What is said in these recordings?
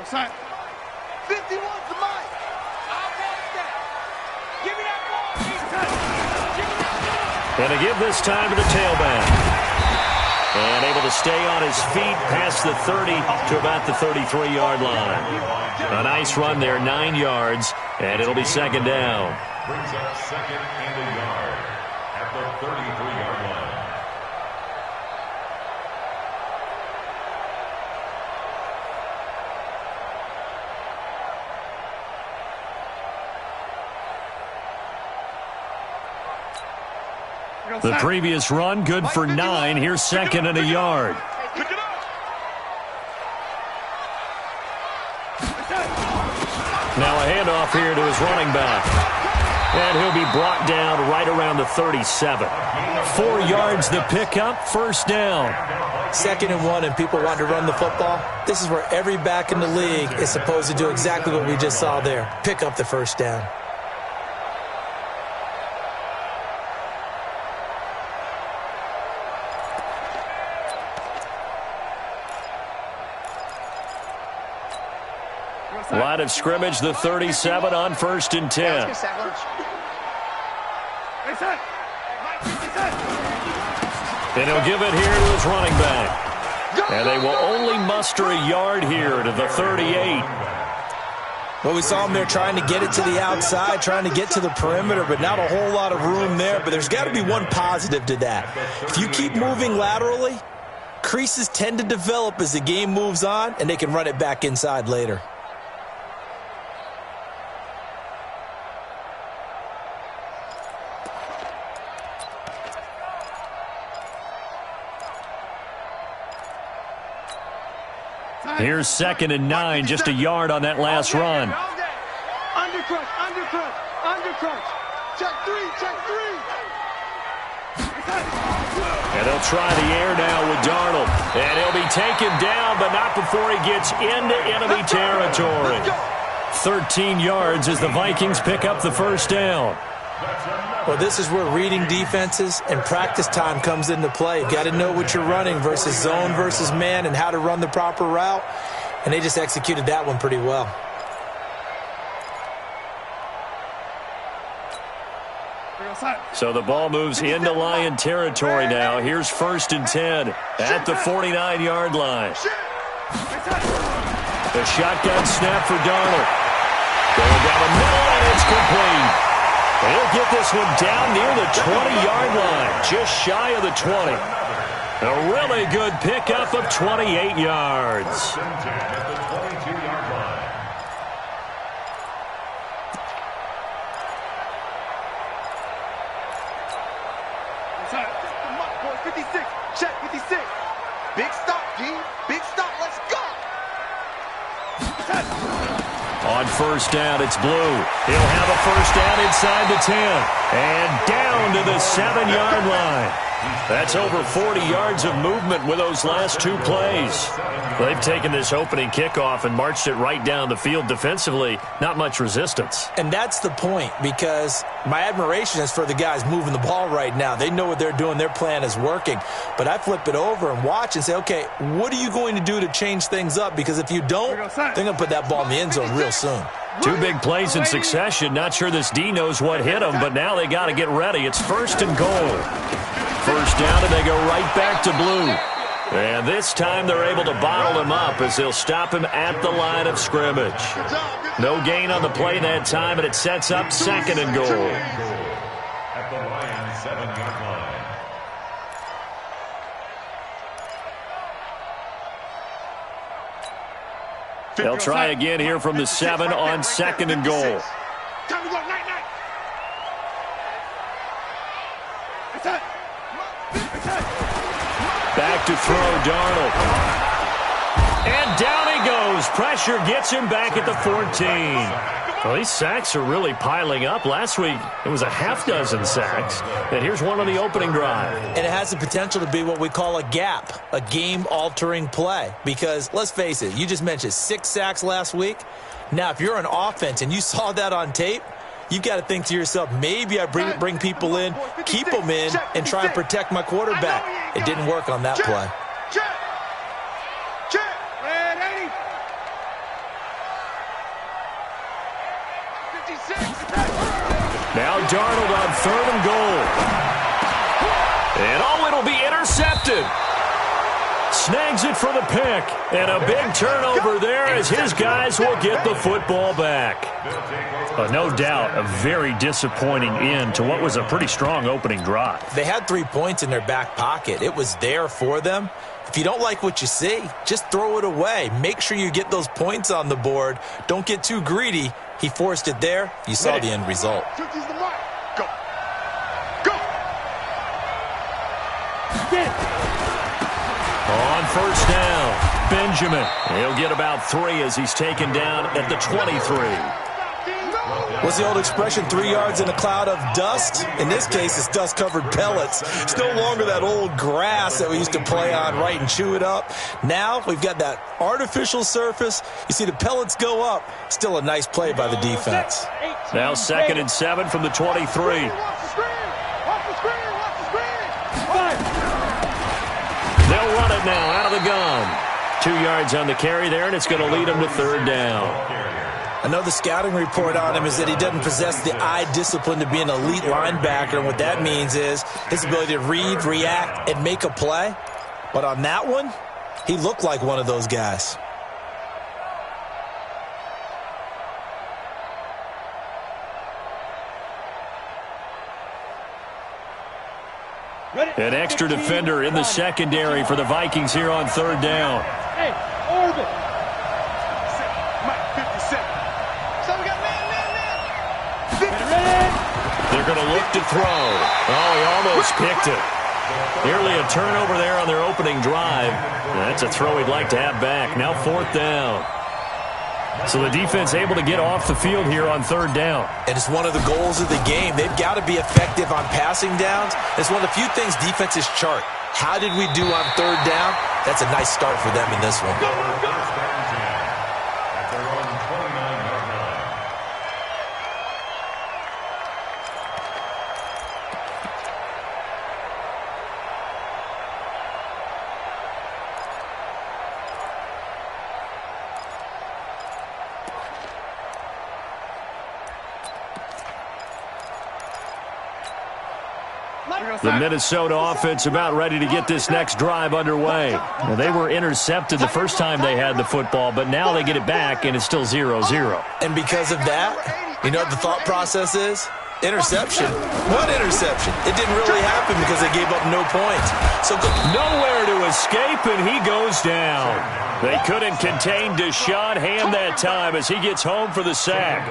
Outside. 51 to Mike. I'll pass that. Give me that ball. Give me that ball. And to give this time to the tailback. And able to stay on his feet past the 30 to about the 33-yard line. A nice run there, 9 yards, and it'll be second down. Brings up second and a yard at the 33-yard line. The previous run, good for 9. Here's second and a yard. Now a handoff here to his running back. And he'll be brought down right around the 37. 4 yards the pickup, first down. 2nd and 1, and people want to run the football. This is where every back in the league is supposed to do exactly what we just saw there. Pick up the first down. Line of scrimmage, the 37 on 1st and 10. And he'll give it here to his running back. And they will only muster a yard here to the 38. Well, we saw him there trying to get it to the outside, trying to get to the perimeter, but not a whole lot of room there. But there's got to be one positive to that. If you keep moving laterally, creases tend to develop as the game moves on, and they can run it back inside later. Here's 2nd and 9, just a yard on that last run. Undercrunch, undercrunch, undercrunch. Check 3, check 3. And they'll try the air now with Darnold. And he'll be taken down, but not before he gets into enemy territory. 13 yards as the Vikings pick up the first down. Well, this is where reading defenses and practice time comes into play. You've got to know what you're running versus zone versus man and how to run the proper route. And they just executed that one pretty well. So the ball moves into Lion territory now. Here's 1st and 10 at the 49-yard line. The shotgun snap for Darnold. Going down the middle, and it's complete. He'll get this one down near the 20-yard line, just shy of the 20. A really good pickup of 28 yards. Boy, 56, check 56. Big stop, D. Big stop, let's go. On first down, it's Blue. He'll have a first down inside the 10. And down to the 7-yard line. That's over 40 yards of movement with those last 2 plays. They've taken this opening kickoff and marched it right down the field defensively. Not much resistance. And that's the point, because my admiration is for the guys moving the ball right now. They know what they're doing. Their plan is working. But I flip it over and watch and say, okay, what are you going to do to change things up? Because if you don't, they're going to put that ball in the end zone real soon. 2 big plays in succession. Not sure this D knows what hit him, but now they got to get ready. It's 1st and goal. First down, and they go right back to Blue. And this time they're able to bottle him up as they'll stop him at the line of scrimmage. No gain on the play that time, and it sets up 2nd and goal. At the Lions 7-yard line. They'll try again here from the 7 on 2nd and goal. Time to go, night. Back to throw, Darnold. And down he goes. Pressure gets him back at the 14. Well, these sacks are really piling up. Last week, it was a half-dozen sacks. And here's one on the opening drive. And it has the potential to be what we call a gap, a game-altering play. Because, let's face it, you just mentioned 6 sacks last week. Now, if you're an offense and you saw that on tape, you've got to think to yourself, maybe I bring people in, keep them in, and try and protect my quarterback. It didn't work on that play. Now Darnold on 3rd and goal. And it'll be intercepted. Snags it for the pick. And a big turnover there as his guys will get the football back. No doubt, a very disappointing end to what was a pretty strong opening drive. They had 3 points in their back pocket. It was there for them. If you don't like what you see, just throw it away. Make sure you get those points on the board. Don't get too greedy. He forced it there. You saw the end result. On 1st down, Benjamin. He'll get about 3 as he's taken down at the 23. What's the old expression, 3 yards in a cloud of dust? In this case, it's dust-covered pellets. It's no longer that old grass that we used to play on, right, and chew it up. Now we've got that artificial surface. You see the pellets go up. Still a nice play by the defense. Now 2nd and 7 from the 23. They'll run it now out of the gun. 2 yards on the carry there, and it's going to lead them to 3rd down. I know the scouting report on him is that he doesn't possess the eye discipline to be an elite linebacker, and what that means is his ability to read, react, and make a play. But on that one, he looked like one of those guys. An extra defender in the secondary for the Vikings here on 3rd down. Hey, orbit. They're going to look to throw. Oh, he almost picked it. Nearly a turnover there on their opening drive. That's a throw he'd like to have back. Now 4th down. So the defense able to get off the field here on 3rd down. And it's one of the goals of the game. They've got to be effective on passing downs. It's one of the few things defenses chart. How did we do on 3rd down? That's a nice start for them in this one. The Minnesota offense about ready to get this next drive underway. Well, they were intercepted the first time they had the football, but now they get it back, and it's still 0-0. And because of that, you know what the thought process is? Interception. What interception? It didn't really happen because they gave up no points. So nowhere to escape, and he goes down. They couldn't contain Deshaun Ham that time as he gets home for the sack.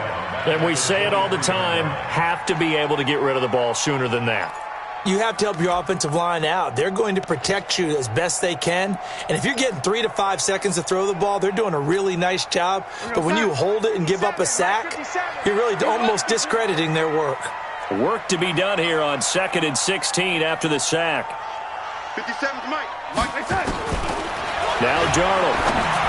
And we say it all the time, have to be able to get rid of the ball sooner than that. You have to help your offensive line out. They're going to protect you as best they can. And if you're getting 3 to 5 seconds to throw the ball, they're doing a really nice job. But when you hold it and give up a sack, you're really almost discrediting their work. Work to be done here on 2nd and 16 after the sack. 57's Mike. Mike, they said. Now Darnold.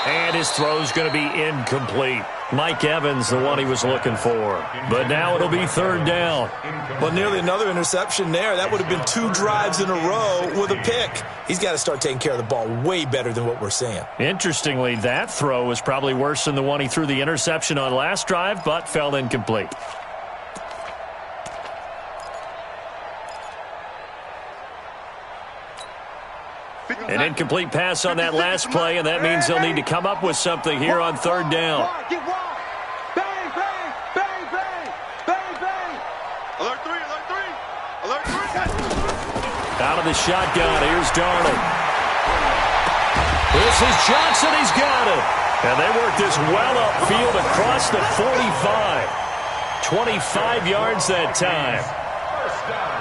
And his throw's going to be incomplete. Mike Evans, the one he was looking for. But now it'll be 3rd down. Well, nearly another interception there. That would have been 2 drives in a row with a pick. He's got to start taking care of the ball way better than what we're seeing. Interestingly, that throw was probably worse than the one he threw the interception on last drive, but fell incomplete. An incomplete pass on that last play, and that means they'll need to come up with something here on 3rd down. Get wide. Bang, bang, bang, bang, bang, bang. Alert 3, alert 3. Alert 3. Out of the shotgun, here's Darnold. This is Johnson, he's got it. And they work this well upfield across the 45. 25 yards that time.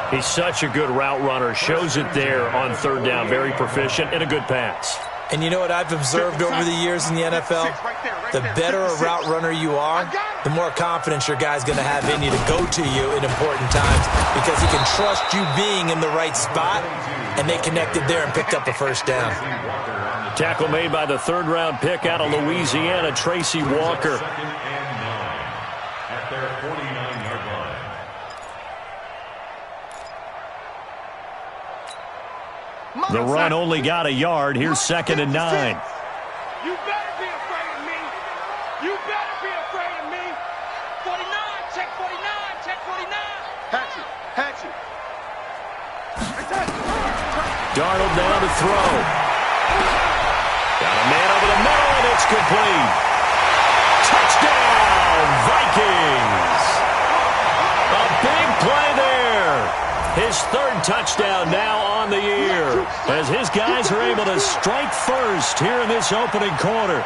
He's such a good route runner. Shows it there on 3rd down. Very proficient and a good pass. And you know what I've observed over the years in the NFL? The better a route runner you are, the more confidence your guy's going to have in you to go to you in important times because he can trust you being in the right spot, and they connected there and picked up a 1st down. Tackle made by the 3rd-round pick out of Louisiana, Tracy Walker. At their 49-yard line. The run only got a yard. Here's 2nd and 9. You better be afraid of me. You better be afraid of me. 49, check 49, check 49. Hatchet, hatchet. Darnold now to throw. Got a man over the middle, and it's complete. Touchdown, Vikings. A big play there. His third touchdown now on the year, as his guys are able to strike first here in this opening quarter.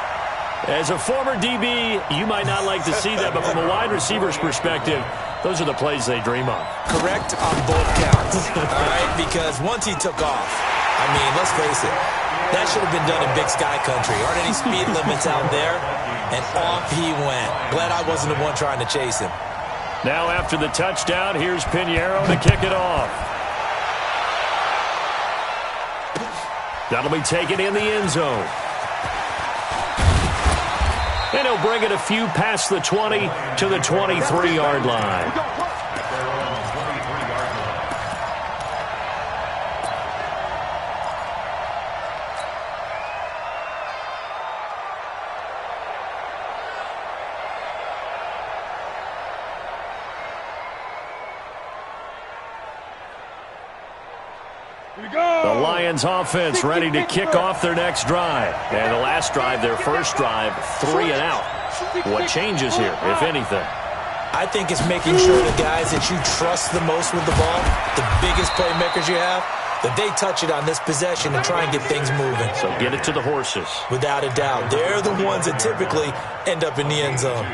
As a former DB, you might not like to see that, but from a wide receiver's perspective, those are the plays they dream of. Correct on both counts, all right? Because once he took off, I mean, let's face it, that should have been done in Big Sky Country. Aren't any speed limits out there? And off he went. Glad I wasn't the one trying to chase him. Now after the touchdown, here's Pinheiro to kick it off. That'll be taken in the end zone. And he'll bring it a few past the 20 to the 23-yard line. The Lions offense ready to kick off their next drive. And the last drive, their first drive, 3 and out. What changes here, if anything? I think it's making sure the guys that you trust the most with the ball, the biggest playmakers you have, that they touch it on this possession and try and get things moving. So get it to the horses. Without a doubt. They're the ones that typically end up in the end zone.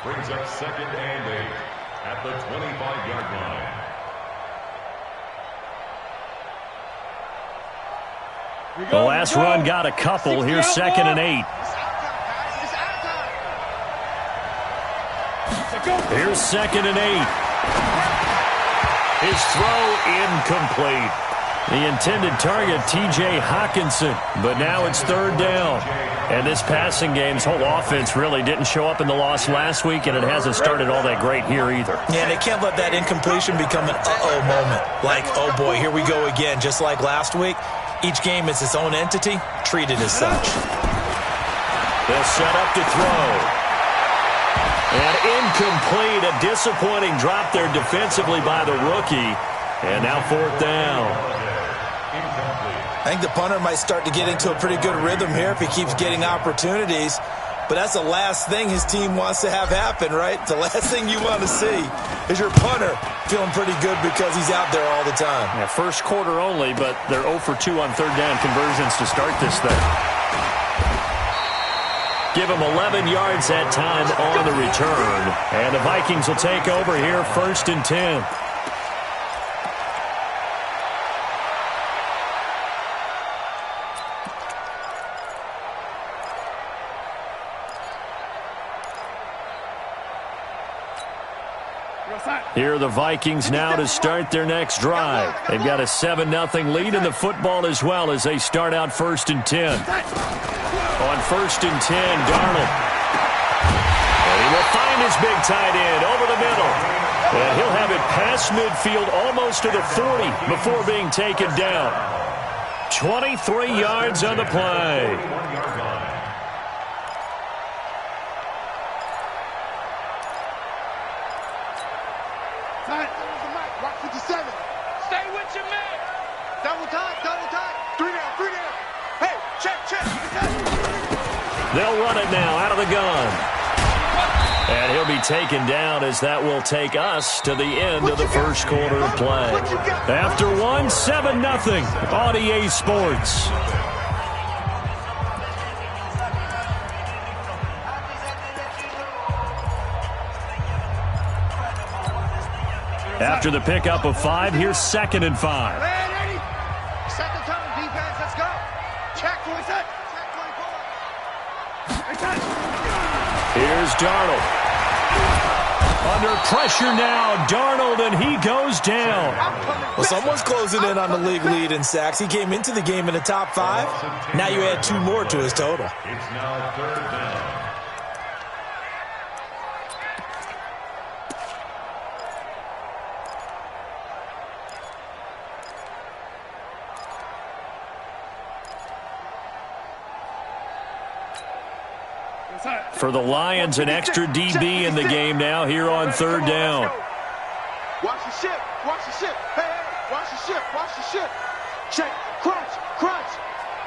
Brings up 2nd and 8 at the 25-yard line. The last run got a couple. Here's 2nd and 8. Here's 2nd and 8. His throw incomplete. The intended target, T.J. Hawkinson. But now it's 3rd down. And this passing game's whole offense really didn't show up in the loss last week, and it hasn't started all that great here either. Yeah, they can't let that incompletion become an uh-oh moment. Like, oh boy, here we go again, just like last week. Each game is its own entity, treated as such. They'll set up to throw. And incomplete, a disappointing drop there defensively by the rookie. And now 4th down. I think the punter might start to get into a pretty good rhythm here if he keeps getting opportunities. But that's the last thing his team wants to have happen, right? The last thing you want to see is your punter feeling pretty good because he's out there all the time. Yeah, first quarter only, but they're 0 for 2 on 3rd down conversions to start this thing. Give him 11 yards that time on the return. And the Vikings will take over here 1st and 10. Here are the Vikings now to start their next drive. They've got a 7-0 lead in the football as well as they start out 1st and 10. On 1st and 10, Darnold. And he will find his big tight end over the middle. And he'll have it past midfield almost to the 40 before being taken down. 23 yards on the play. Rock 57. Stay with your man. Double time, double time. 3 down, 3 down. Hey, check, check. They'll run it now out of the gun. And he'll be taken down as that will take us to the end of the first quarter of play. After one, 7-0 on EA Sports. After the pickup of 5, here's 2nd and 5. Ready? Second time, defense, let's go. Check, 27. Check, 24. Here's Darnold. Under pressure now, Darnold, and he goes down. Well, someone's closing in on the league lead in sacks. He came into the game in the top 5. Now you add 2 more to his total. It's now 3rd down. For the Lions, an extra DB in the game now here on third down. Watch the ship. Watch the ship. Hey, hey, watch the ship. Watch the ship. Check. Crunch. Crunch.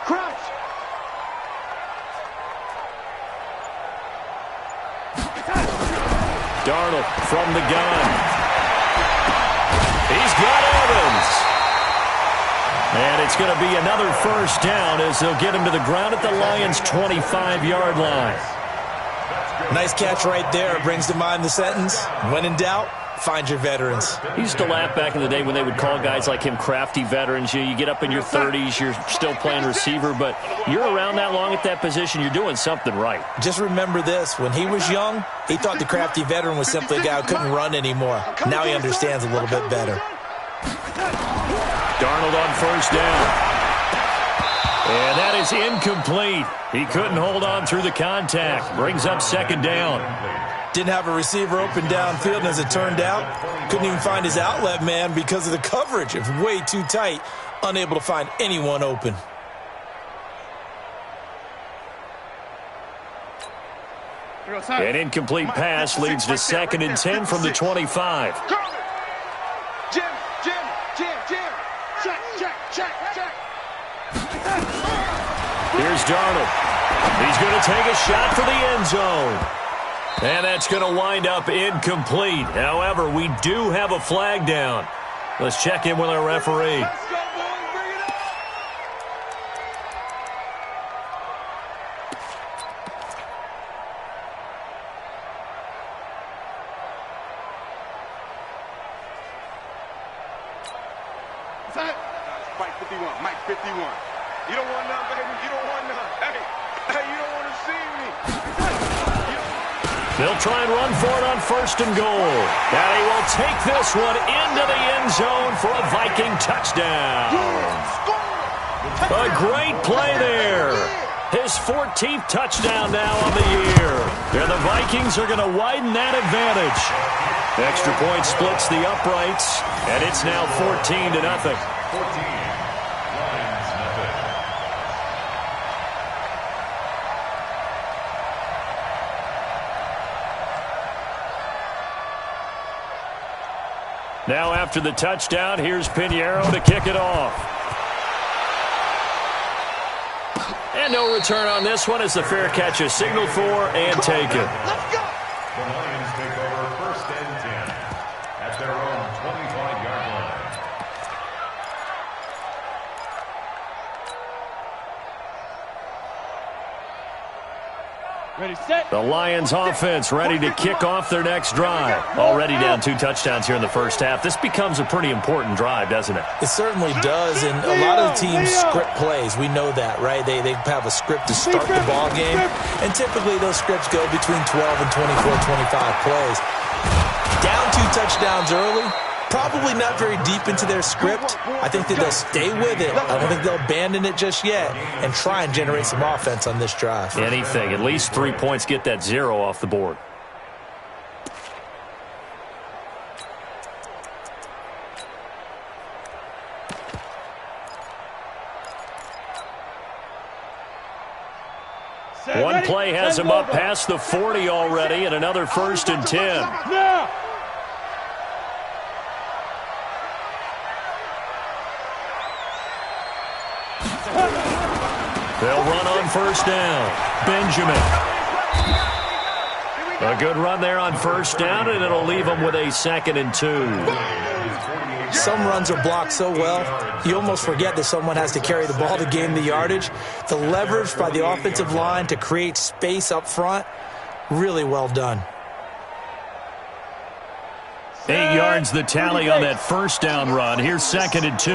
Crunch. Darnold from the gun. He's got Evans. And it's going to be another first down as they'll get him to the ground at the Lions' 25-yard line. Nice catch right there. Brings to mind the sentence, when in doubt, find your veterans. He used to laugh back in the day when they would call guys like him crafty veterans. You get up in your 30s, you're still playing receiver, but you're around that long at that position, you're doing something right. Just remember this. When he was young, he thought the crafty veteran was simply a guy who couldn't run anymore. Now he understands a little bit better. Darnold on first down. And that is incomplete. He couldn't hold on through the contact. Brings up second down. Didn't have a receiver open downfield, and as it turned out, couldn't even find his outlet man because of the coverage. It was way too tight, unable to find anyone open. An incomplete pass leads to second and 10 from the 25. Jim. Check. Here's Darnold. He's going to take a shot for the end zone. And that's going to wind up incomplete. However, we do have a flag down. Let's check in with our referee. Let's go, boys. Bring it up. Mike 51. Mike 51. You don't want none, baby. You don't want none. Hey, you don't want to see me. They'll try and run for it on first and goal. And he will take this one into the end zone for a Viking touchdown. A great play there. His 14th touchdown now on the year. And the Vikings are going to widen that advantage. Extra point splits the uprights, and it's now 14-0. 14. Lions, nothing. Now after the touchdown, here's Pinheiro to kick it off. And no return on this one as the fair catch is signaled for and taken. Let's go. The Lions take over first and 10 at their own 25-yard line. Ready, set. The Lions offense ready to kick off their next drive. Already down 2 touchdowns here in the first half. This becomes a pretty important drive, doesn't it? It certainly does, and a lot of the teams script plays. We know that, right? They have a script to start the ball game, and typically those scripts go between 12 and 24, 25 plays. Down 2 touchdowns early, probably not very deep into their script. I think that they'll stay with it. I don't think they'll abandon it just yet and try and generate some offense on this drive. Anything. At least 3 points, get that 0 off the board. One play has him up past the 40 already, and another first and 10. Now. They'll run on first down. Benjamin. A good run there on first down, and it'll leave them with a second and 2. Some runs are blocked so well, you almost forget that someone has to carry the ball to gain the yardage. The leverage by the offensive line to create space up front, really well done. 8 yards the tally on that first down run. Here's second and 2.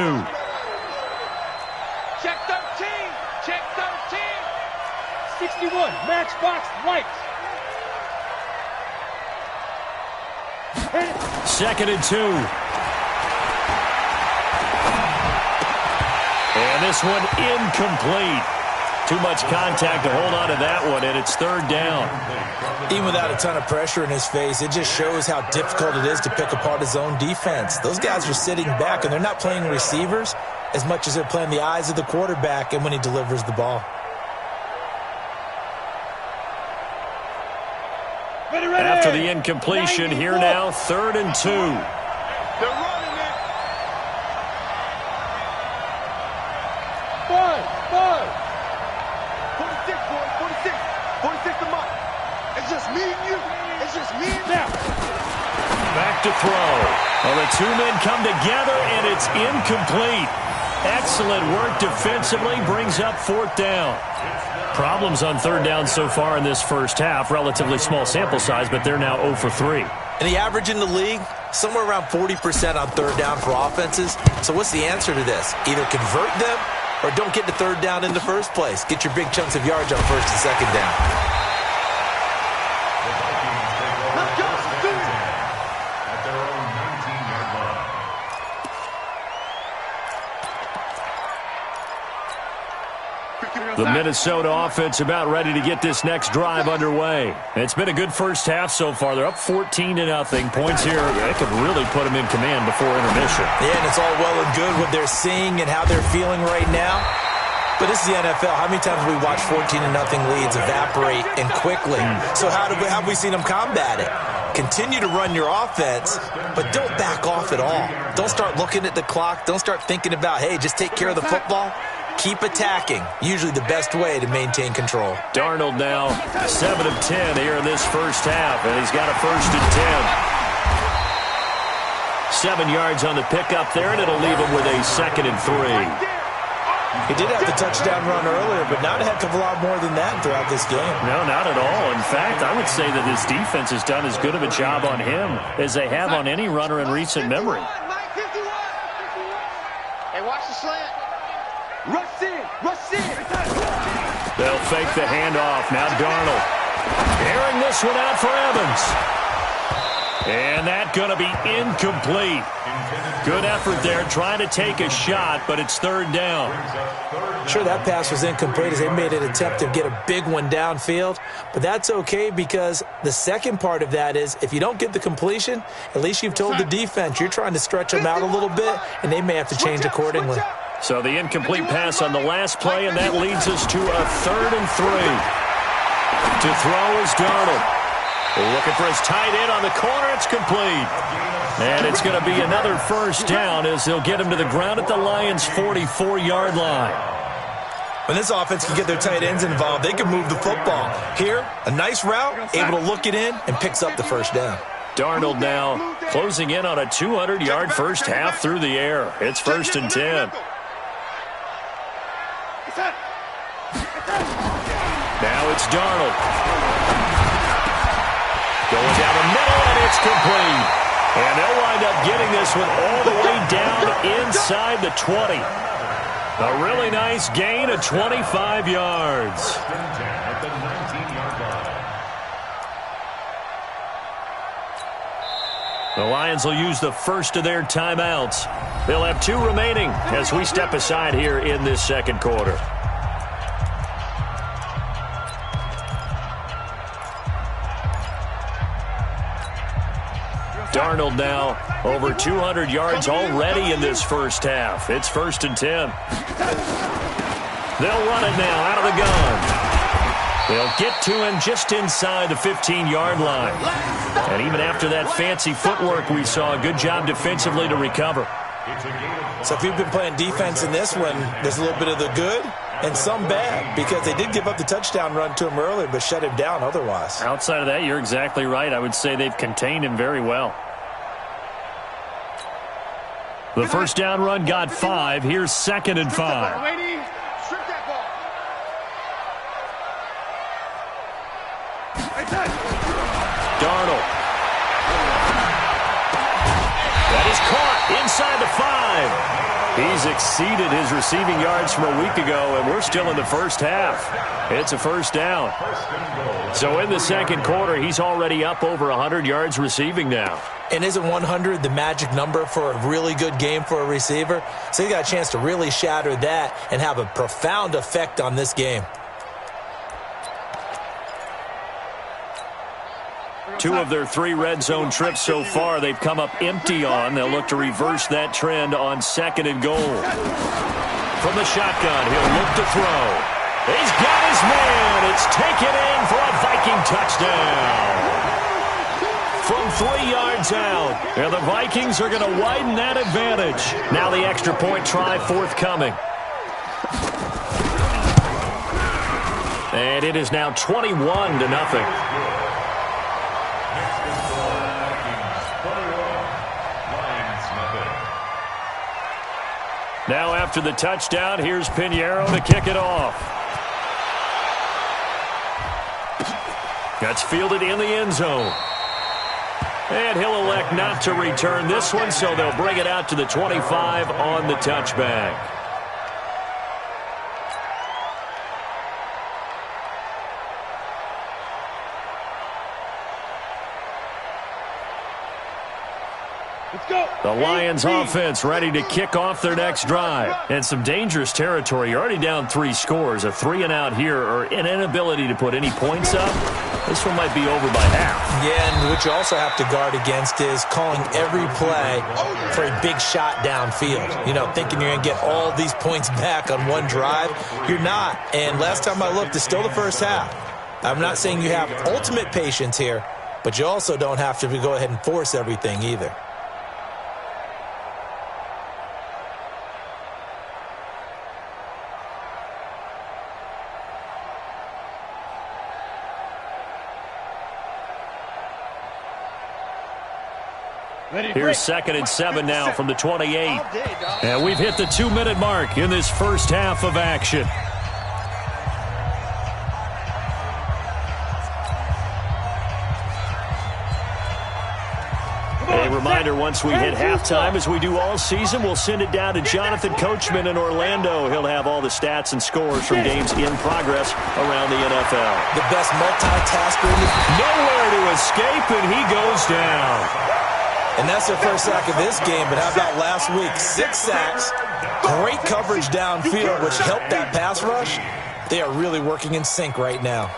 Check 13. Check 13. 61. Matchbox lights. Second and 2. And this one incomplete. Too much contact to hold on to that one, and it's third down. Even without a ton of pressure in his face, it just shows how difficult it is to pick apart his own defense. Those guys are sitting back, and they're not playing receivers as much as they're playing the eyes of the quarterback and when he delivers the ball. After the incompletion, here now, 3rd and 2. They're running it. 46, boys, 46. 46 to Mike. It's just me and you. It's just me and them. Back to throw. Well, the two men come together, and it's incomplete. Excellent work defensively, brings up 4th down. Problems on 3rd down so far in this first half. Relatively small sample size, but they're now 0 for 3. And the average in the league, somewhere around 40% on 3rd down for offenses. So what's the answer to this? Either convert them or don't get to 3rd down in the first place. Get your big chunks of yards on 1st and 2nd down. Let's go. Let's do it. At their own 19-yard line. The Minnesota offense about ready to get this next drive underway. It's been a good first half so far. They're up 14-0. Points here, they could really put them in command before intermission. Yeah, and it's all well and good what they're seeing and how they're feeling right now. But this is the NFL. How many times have we watched 14-0 leads evaporate and quickly? So how have we seen them combat it? Continue to run your offense, but don't back off at all. Don't start looking at the clock. Don't start thinking about, hey, just take care of the football. Keep attacking. Usually the best way to maintain control. Darnold now 7 of 10 here in this first half, and he's got a 1st and 10. 7 yards on the pickup there, and it'll leave him with a 2nd and 3. He did have the touchdown run earlier, but not a heck of a lot more than that throughout this game. No, not at all. In fact, I would say that this defense has done as good of a job on him as they have on any runner in recent memory. Hey, watch the slant. Rush in. Rush in. They'll fake the handoff. Now Darnold. Airing this one out for Evans. And that's going to be incomplete. Good effort there, trying to take a shot, but it's 3rd down. Sure, that pass was incomplete as they made an attempt to get a big one downfield, but that's okay because the second part of that is if you don't get the completion, at least you've told the defense you're trying to stretch them out a little bit, and they may have to change accordingly. So the incomplete pass on the last play, and that leads us to a 3rd and 3. To throw is Darnold. Looking for his tight end on the corner. It's complete. And it's going to be another 1st down as they'll get him to the ground at the Lions' 44-yard line. When this offense can get their tight ends involved, they can move the football. Here, a nice route, able to look it in, and picks up the 1st down. Darnold now closing in on a 200-yard first half through the air. It's 1st and 10. Now it's Darnold. Going down the middle, and it's complete. And they'll wind up getting this one all the way down inside the 20. A really nice gain of 25 yards. At the 19-yard line. The Lions will use the first of their timeouts. They'll have 2 remaining as we step aside here in this second quarter. Darnold now over 200 yards already in this first half. It's 1st and 10. They'll run it now out of the gun. They'll get to him just inside the 15-yard line. And even after that fancy footwork we saw, a good job defensively to recover. So if you've been playing defense in this one, there's a little bit of the good and some bad because they did give up the touchdown run to him earlier but shut him down otherwise. Outside of that, you're exactly right. I would say they've contained him very well. The 1st down run got 5. Here's 2nd and 5. Ladies, strip that ball. Darnold. That is caught inside the 5. He's exceeded his receiving yards from a week ago, and we're still in the first half. It's a 1st down. So in the second quarter, he's already up over 100 yards receiving now. And isn't 100 the magic number for a really good game for a receiver? So he got a chance to really shatter that and have a profound effect on this game. 2 of their 3 red zone trips so far they've come up empty on. They'll look to reverse that trend on 2nd and goal. From the shotgun, he'll look to throw. He's got his man. It's taken in for a Viking touchdown. from 3 yards out. And the Vikings are going to widen that advantage. Now the extra point try forthcoming. And it is now 21-0. Now after the touchdown, here's Pinheiro to kick it off. That's fielded in the end zone. And he'll elect not to return this one, so they'll bring it out to the 25 on the touchback. The Lions offense ready to kick off their next drive. And some dangerous territory. You're already down 3 scores. A 3-and-out here or an inability to put any points up. This one might be over by half. Yeah, and what you also have to guard against is calling every play for a big shot downfield. You know, thinking you're going to get all these points back on one drive. You're not. And last time I looked, it's still the first half. I'm not saying you have ultimate patience here, but you also don't have to go ahead and force everything either. Here's 2nd and 7 now from the 28. And we've hit the 2-minute mark in this first half of action. A reminder, once we hit halftime, as we do all season, we'll send it down to Jonathan Coachman in Orlando. He'll have all the stats and scores from games in progress around the NFL. The best multitasker. Nowhere to escape, and he goes down. And that's their first sack of this game, but how about last week? 6 sacks, great coverage downfield, which helped that pass rush. They are really working in sync right now.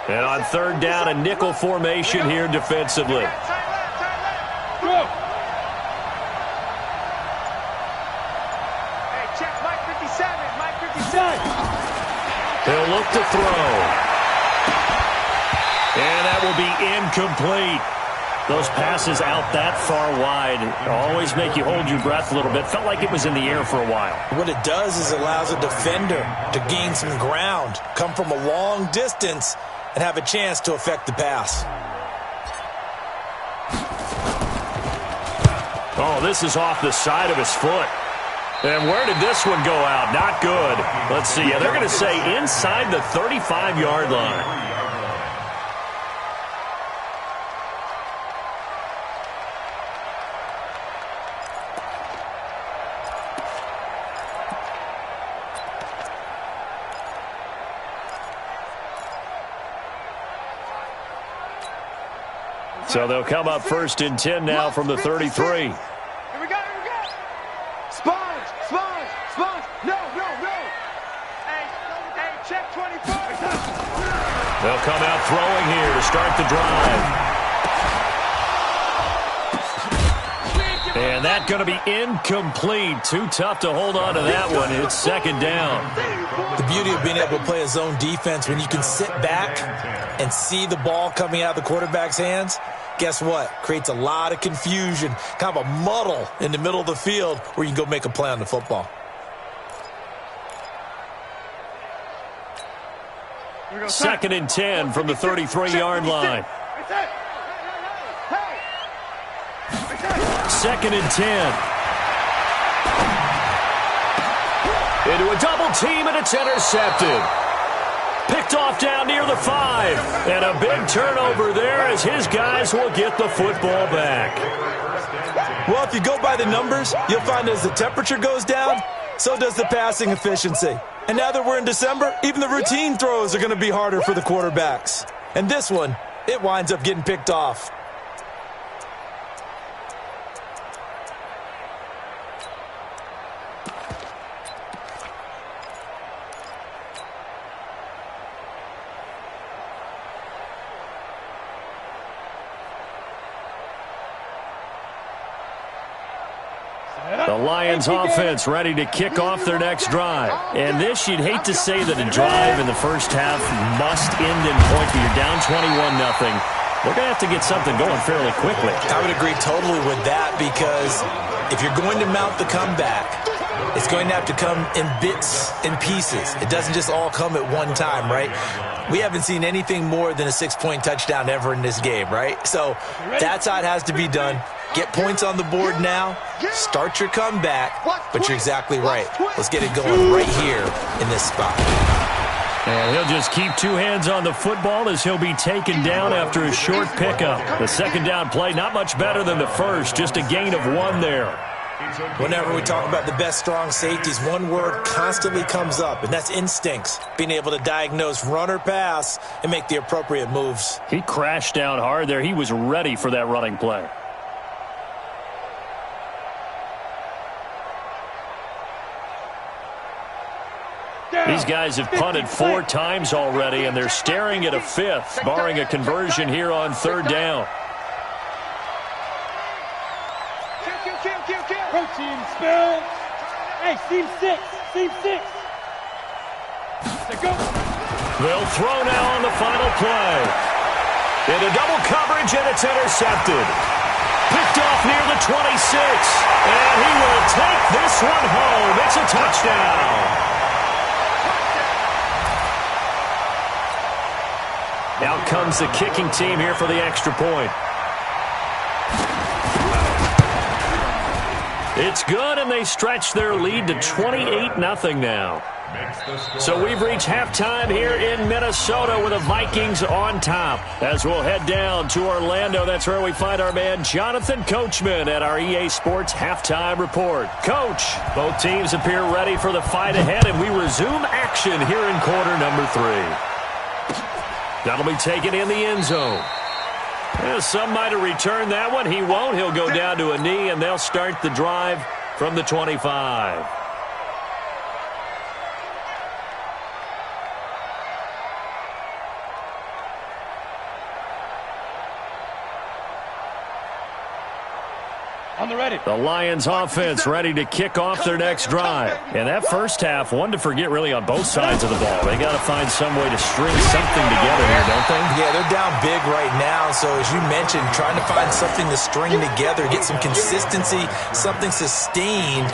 And on 3rd down, a nickel formation here defensively. Go. Hey, check Mike 57. Mike 57. He'll look to throw. And that will be incomplete. Those passes out that far wide always make you hold your breath a little bit. Felt like it was in the air for a while. What it does is it allows a defender to gain some ground, come from a long distance, and have a chance to affect the pass. Oh, this is off the side of his foot. And where did this one go out? Not good. Let's see. They're going to say inside the 35-yard line. So they'll come up 1st and 10 now from the 33. Here we go. Sponge. No. Hey, check 24. They'll come out throwing here to start the drive. And that's going to be incomplete. Too tough to hold on to that one. It's 2nd down. The beauty of being able to play a zone defense when you can sit back and see the ball coming out of the quarterback's hands, guess what? Creates a lot of confusion, kind of a muddle in the middle of the field where you can go make a play on the football. Second and 10 from the 33-yard line. 2nd and 10. Into a double team, and it's intercepted. Picked off down near the 5. And a big turnover there as his guys will get the football back. Well, if you go by the numbers, you'll find as the temperature goes down, so does the passing efficiency. And now that we're in December, even the routine throws are going to be harder for the quarterbacks. And this one, it winds up getting picked off. Lions offense ready to kick off their next drive. And this, you'd hate to say that a drive in the first half must end in point, but you're down 21-0. They're going to have to get something going fairly quickly. I would agree totally with that, because if you're going to mount the comeback, it's going to have to come in bits and pieces. It doesn't just all come at one time, right? We haven't seen anything more than a 6-point touchdown ever in this game, right? So that's how it has to be done. Get points on the board now, start your comeback, but you're exactly right. Let's get it going right here in this spot. And he'll just keep two hands on the football as he'll be taken down after a short pickup. The second down play, not much better than the first, just a gain of 1 there. Whenever we talk about the best strong safeties, one word constantly comes up, and that's instincts. Being able to diagnose run or pass and make the appropriate moves. He crashed down hard there. He was ready for that running play. These guys have punted 4 times already, and they're staring at a 5th, barring a conversion here on 3rd down. Protein spill. Hey, seam 6. Seam 6. Go. They'll throw now on the final play. Into double coverage, and it's intercepted. Picked off near the 26. And he will take this one home. It's a touchdown. Out comes the kicking team here for the extra point. It's good, and they stretch their lead to 28-0 now. So we've reached halftime here in Minnesota with the Vikings on top. As we'll head down to Orlando, that's where we find our man Jonathan Coachman at our EA Sports Halftime Report. Coach, both teams appear ready for the fight ahead, and we resume action here in quarter number 3. That'll be taken in the end zone. Yeah, some might have returned that one. He won't. He'll go down to a knee, and they'll start the drive from the 25. On the ready. The Lions offense ready to kick off their next drive. And that first half, one to forget really on both sides of the ball. They got to find some way to string something together here, don't they? Yeah, they're down big right now. So as you mentioned, trying to find something to string together, get some consistency, something sustained,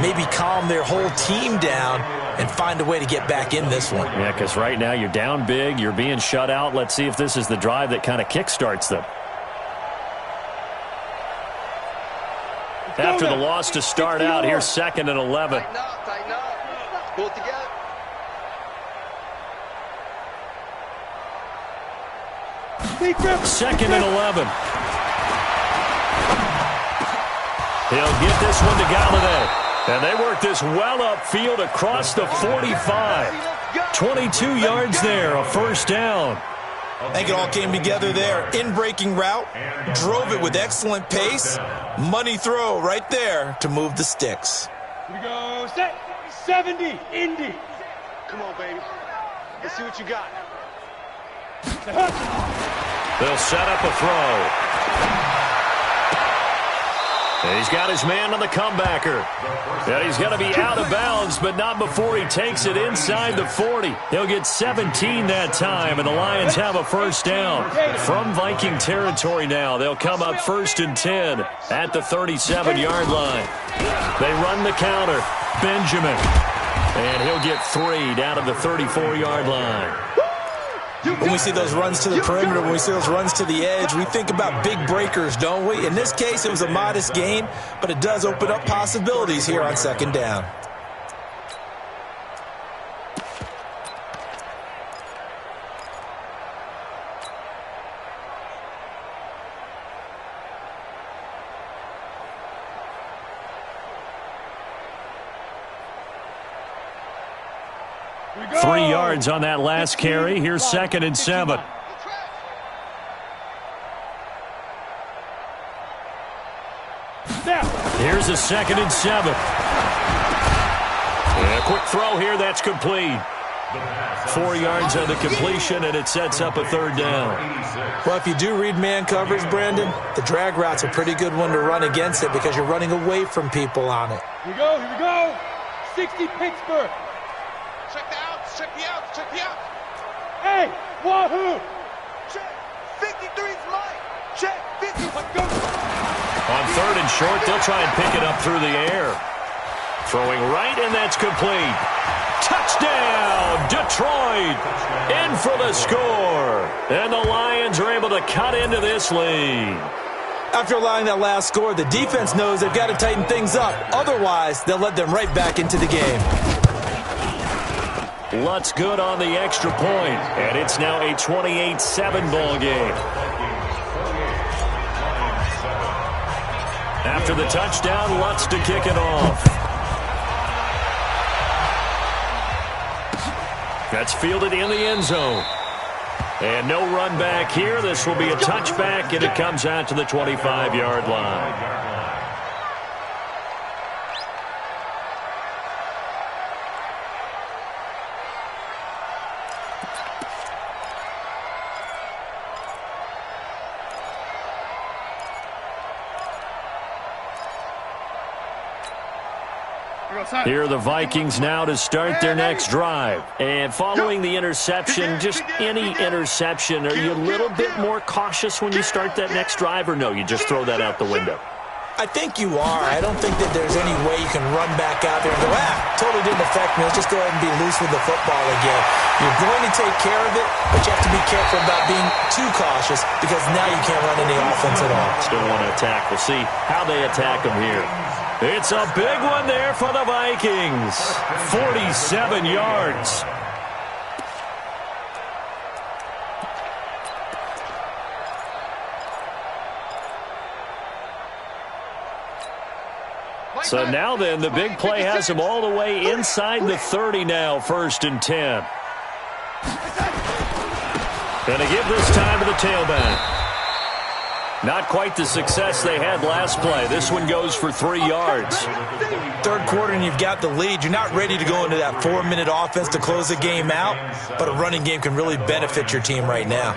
maybe calm their whole team down and find a way to get back in this one. Yeah, because right now you're down big, you're being shut out. Let's see if this is the drive that kind of kickstarts them. After the loss to start out, here's 2nd and 11. Tighten up. Pull it together. Second and 11. He'll get this one to Galladay. And they work this well upfield across the 45. 22 yards there, a first down. I think it all came together there. In-breaking route, drove it with excellent pace. Money throw right there to move the sticks. Here we go. Set. 70. Indy. Come on, baby. Let's see what you got. They'll set up a throw. And he's got his man on the comebacker. And he's going to be out of bounds, but not before he takes it inside the 40. He'll get 17 that time, and the Lions have a first down. From Viking territory now, they'll come up 1st and 10 at the 37-yard line. They run the counter. Benjamin. And he'll get 3 down to the 34-yard line. When we see those runs to the perimeter, when we see those runs to the edge, we think about big breakers, don't we? In this case, it was a modest gain, but it does open up possibilities here on 2nd down. Go. 3 yards on that last carry. Here's 2nd and 7. Here's a 2nd and 7. And a quick throw here. That's complete. 4 yards on the completion, and it sets up a third down. Well, if you do read man coverage, Brandon, the drag route's a pretty good one to run against it because you're running away from people on it. Here we go, here we go. 60 Pittsburgh. Check the outs, check the outs, check the outs. Hey, wahoo. Check. 53's Mike. Check. 50. Let's go. On third and short, they'll try and pick it up through the air. Throwing right, and that's complete. Touchdown, Detroit, in for the score. And the Lions are able to cut into this lead. After allowing that last score, the defense knows they've got to tighten things up. Otherwise, they'll let them right back into the game. Lutz good on the extra point, and it's now a 28-7 ball game. After the touchdown, Lutz to kick it off. That's fielded in the end zone. And no run back here. This will be a touchback, and it comes out to the 25-yard line. Here are the Vikings now to start their next drive. And following the interception, just any interception, are you a little bit more cautious when you start that next drive, or no, you just throw that out the window? I think you are. I don't think that there's any way you can run back out there and go, totally didn't affect me. Let's just go ahead and be loose with the football again. You're going to take care of it, but you have to be careful about being too cautious because now you can't run any offense at all. Still want to attack. We'll see how they attack them here. It's a big one there for the Vikings. 47 yards. So now then, the big play has them all the way inside the 30 now, 1st and 10. Going to give this time to the tailback. Not quite the success they had last play. This one goes for 3 yards. Third quarter and you've got the lead. You're not ready to go into that 4-minute offense to close the game out, but a running game can really benefit your team right now.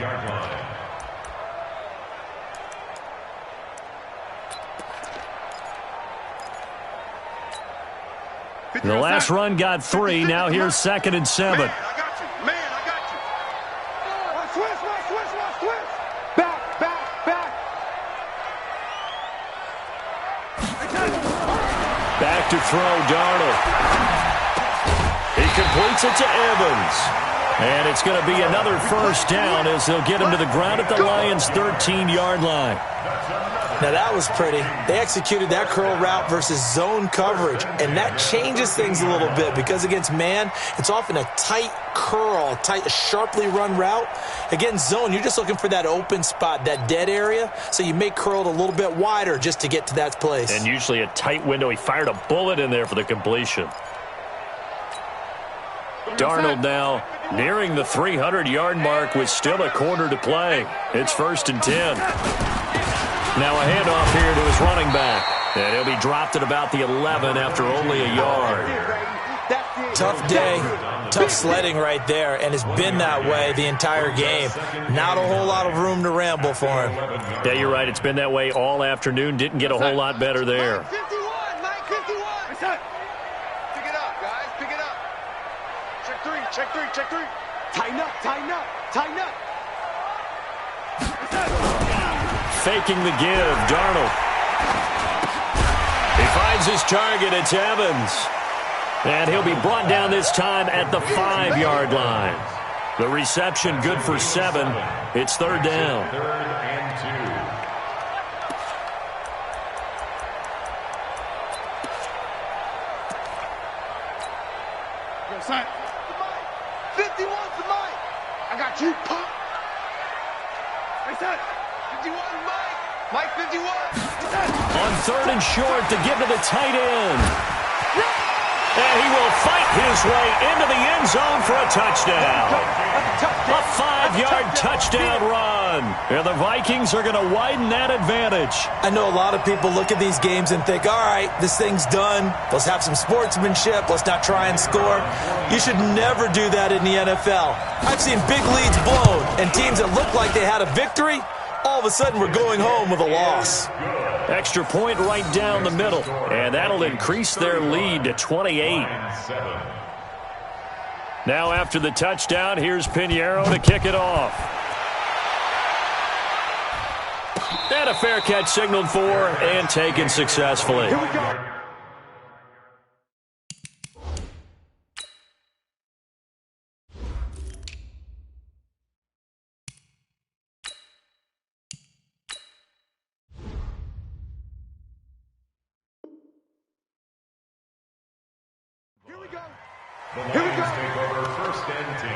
The last run got 3. Now here's 2nd and 7. Man, I got you. Man, I got you. Switch. Back. Back to throw, Darnold. He completes it to Evans. And it's going to be another first down as they'll get him to the ground at the Lions' 13-yard line. Now that was pretty. They executed that curl route versus zone coverage, and that changes things a little bit because against man, it's often a tight curl, a sharply run route. Against zone, you're just looking for that open spot, that dead area, so you make curl a little bit wider just to get to that place. And usually a tight window. He fired a bullet in there for the completion. Darnold now nearing the 300-yard mark with still a quarter to play. It's 1st and 10. Now a handoff here to his running back. And he'll be dropped at about the 11 after only a yard. Tough day, tough sledding right there, and it's been that way the entire game. Not a whole lot of room to ramble for him. Yeah, you're right. It's been that way all afternoon. Didn't get a whole lot better there. Mike 51. Pick it up, guys. Pick it up. Check three. Tighten up. Faking the give, Darnold. He finds his target. It's Evans. And he'll be brought down this time at the 5-yard line. The reception good for 7. It's 3rd down. 3rd and 2. Yo, son. 51's the Mike. I got you, Pop. Hey, son. 51, Mike 51. On 3rd and short to give to the tight end. And he will fight his way into the end zone for a touchdown. A 5-yard touchdown run. And the Vikings are going to widen that advantage. I know a lot of people look at these games and think, all right, this thing's done. Let's have some sportsmanship. Let's not try and score. You should never do that in the NFL. I've seen big leads blown and teams that looked like they had a victory, all of a sudden we're going home with a loss. Extra point right down the middle, and that'll increase their lead to 28. Now after the touchdown, here's Pinheiro to kick it off. And a fair catch signaled for and taken successfully. Here we go. The Lions take over 1st and 10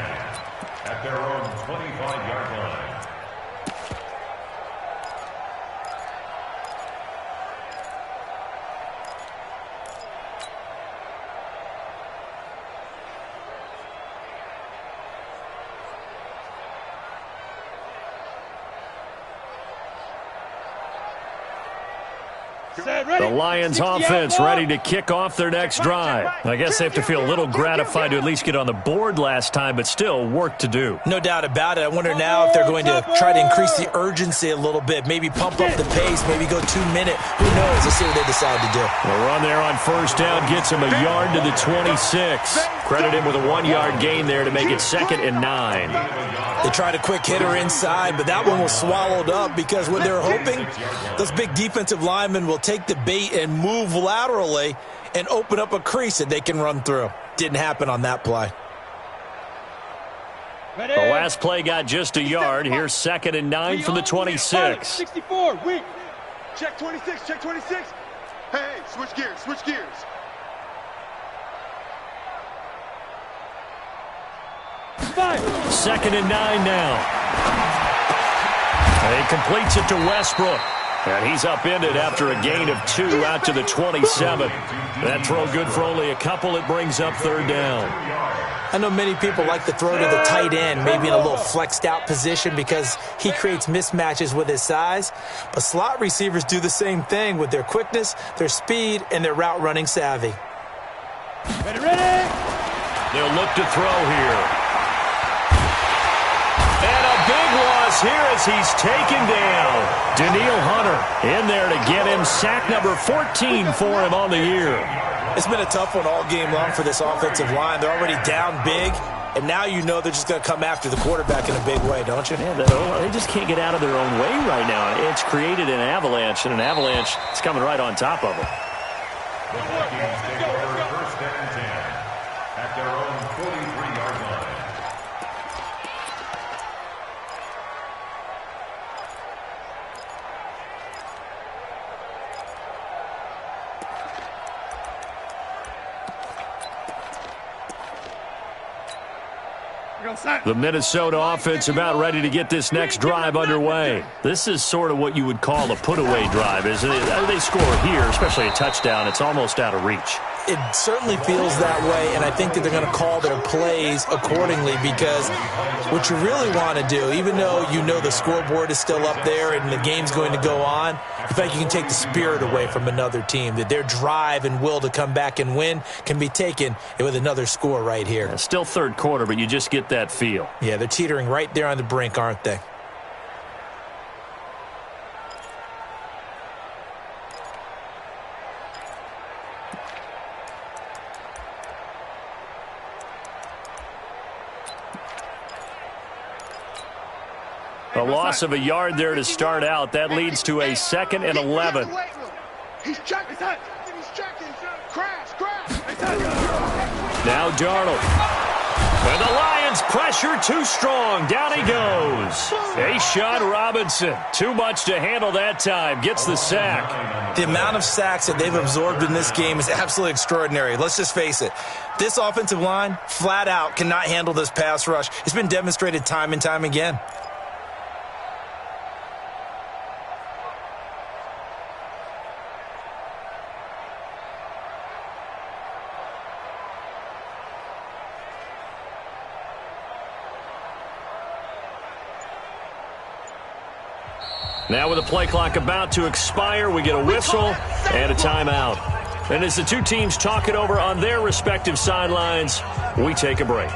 at their own 25-yard line. The Lions offense ready to kick off their next drive. I guess they have to feel a little gratified to at least get on the board last time, but still work to do. No doubt about it. I wonder now if they're going to try to increase the urgency a little bit, maybe pump up the pace, maybe go 2-minute. Who knows? Let's see what they decide to do. The run there on 1st down gets him a yard to the 26. Credit him with a 1-yard gain there to make it 2nd and 9. They tried a quick hitter inside, but that one was swallowed up because what they're hoping, those big defensive linemen will take the bait and move laterally and open up a crease that they can run through. Didn't happen on that play. The last play got just a yard. Here's 2nd and 9 from the 26. 64, weak. Check 26, check 26. Hey, switch gears, switch gears. Five. 2nd and 9 now. And he completes it to Westbrook. And he's upended after a gain of 2 out to the 27. That throw good for only a couple. It brings up 3rd down. I know many people like to throw to the tight end, maybe in a little flexed out position because he creates mismatches with his size. But slot receivers do the same thing with their quickness, their speed, and their route running savvy. Ready. They'll look to throw here. And a big loss here as he's taken down. Daniil Hunter in there to get him sack number 14 for him on the year. It's been a tough one all game long for this offensive line. They're already down big, and now you know they're just going to come after the quarterback in a big way, don't you? Yeah, they just can't get out of their own way right now. It's created an avalanche, and an avalanche is coming right on top of them. The Vikings take over 1st and 10 at their own 43-yard line. The Minnesota offense about ready to get this next drive underway. This is sort of what you would call a put-away drive, isn't it? They score here, especially a touchdown. It's almost out of reach. It certainly feels that way, and I think that they're going to call their plays accordingly because what you really want to do, even though you know the scoreboard is still up there and the game's going to go on, in fact, you can take the spirit away from another team, that their drive and will to come back and win can be taken with another score right here. Yeah, still 3rd quarter, but you just get that feel. Yeah, they're teetering right there on the brink, aren't they? A loss of a yard there to start out. That leads to a 2nd and 11. He's checking. He's checking. Crash. Now Darnold. And the Lions pressure too strong. Down he goes. A'Shawn Robinson. Too much to handle that time. Gets the sack. The amount of sacks that they've absorbed in this game is absolutely extraordinary. Let's just face it. This offensive line, flat out, cannot handle this pass rush. It's been demonstrated time and time again. Now with the play clock about to expire, we get a whistle and a timeout. And as the two teams talk it over on their respective sidelines, we take a break.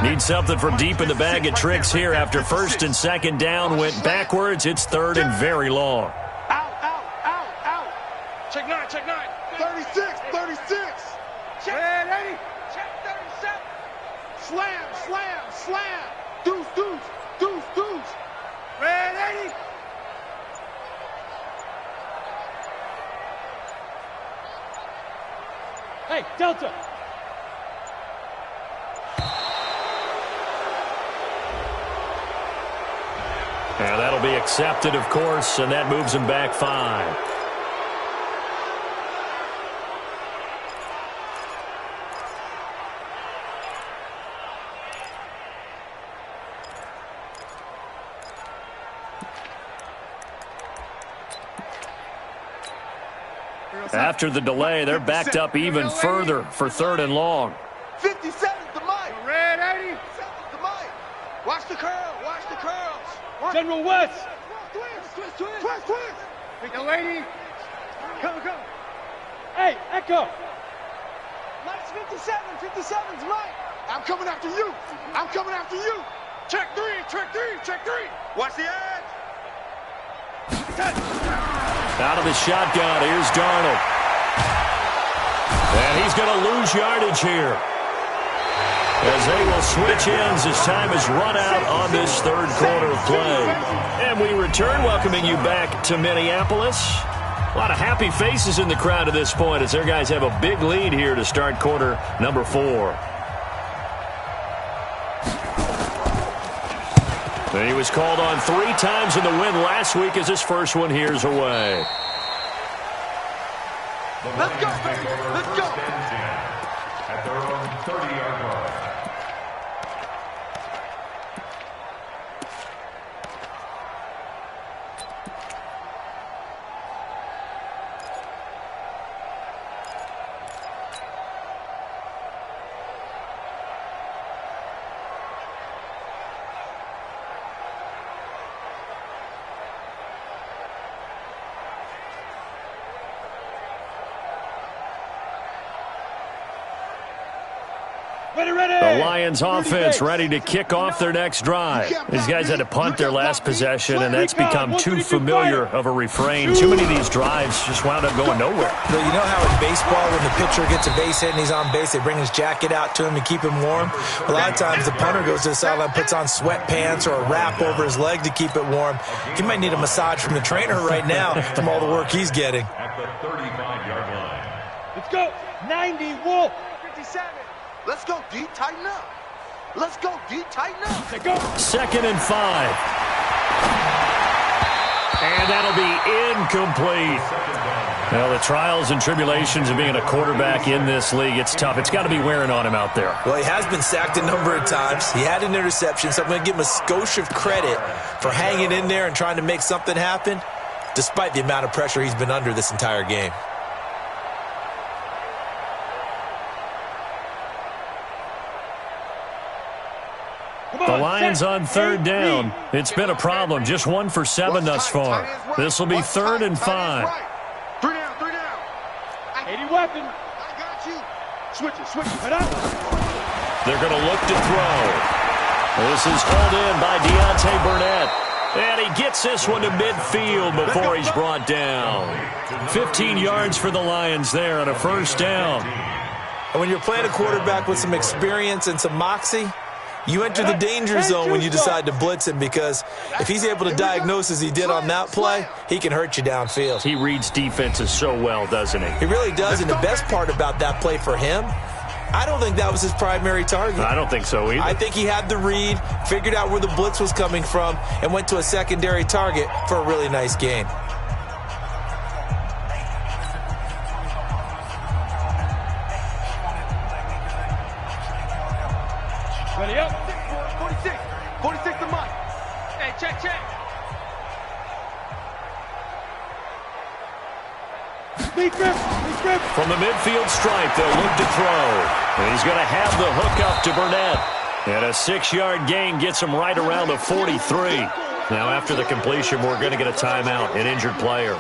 Need something from deep in the bag of tricks here after first and second down went backwards. It's third and very long. Out. Check 9, check 9. 36. Check 80. Check 37. Slam. Deuce. Red 80. Hey, Delta. And that'll be accepted, of course, and that moves him back 5. After the delay, they're backed up even further for third and long. 57 to Mike. Red 80. 7 to Mike. Watch the curls. General West. Twist. Yo, 80. Come. Hey, Echo. Mike's 57's Mike. I'm coming after you. Check three. Watch the edge. Out of the shotgun, here's Darnold. And he's going to lose yardage here, as they will switch ends as time is run out on this third quarter of play. And we return, welcoming you back to Minneapolis. A lot of happy faces in the crowd at this point as their guys have a big lead here to start quarter number 4. And he was called on 3 times in the win last week as his first one here's away. Let's go, baby. Let's go. At their own 30-yard line. The Lions offense ready to kick off their next drive. These guys had to punt their last possession, and that's become too familiar of a refrain. Too many of these drives just wound up going nowhere. But you know how in baseball, when the pitcher gets a base hit and he's on base, they bring his jacket out to him to keep him warm? A lot of times the punter goes to the sideline, puts on sweatpants or a wrap over his leg to keep it warm. He might need a massage from the trainer right now from all the work he's getting. At the 35-yard line. Let's go. 90, Wolf. 57. Let's go, D. Tighten up. Let's go, D. Tighten up. Let's go. Second and 5. And that'll be incomplete. Well, the trials and tribulations of being a quarterback in this league, it's tough. It's got to be wearing on him out there. Well, he has been sacked a number of times. He had an interception, so I'm going to give him a skosh of credit for hanging in there and trying to make something happen, despite the amount of pressure he's been under this entire game. The Lions on third down. It's been a problem. Just 1 for 7 thus far. This will be third and 5. 3 down. 80 weapon. I got you. Switch it. Head up. They're going to look to throw. This is hauled in by Deontay Burnett. And he gets this one to midfield before he's brought down. 15 yards for the Lions there on a first down. And when you're playing a quarterback with some experience and some moxie, you enter the danger zone when you decide to blitz him, because if he's able to diagnose as he did on that play, he can hurt you downfield. He reads defenses so well, doesn't he? He really does, and the best part about that play for him, I don't think that was his primary target. I don't think so either. I think he had the read, figured out where the blitz was coming from, and went to a secondary target for a really nice gain. Ready up. From the midfield stripe, they'll look to throw. And he's going to have the hook up to Burnett. And a 6-yard gain gets him right around the 43. Now, after the completion, we're going to get a timeout, an injured player.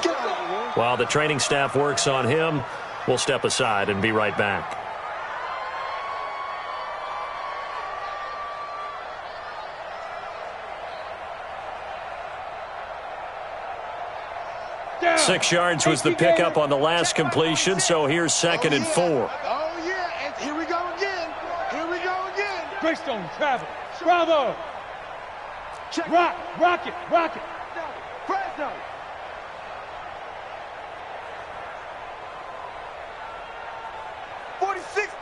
While the training staff works on him, we'll step aside and be right back. Down. 6 yards was the pickup on the last completion, so here's 2nd and 4. Oh, yeah, and here we go again. Here we go again. Greystone, travel. Bravo. Check. Rock it. Fresno.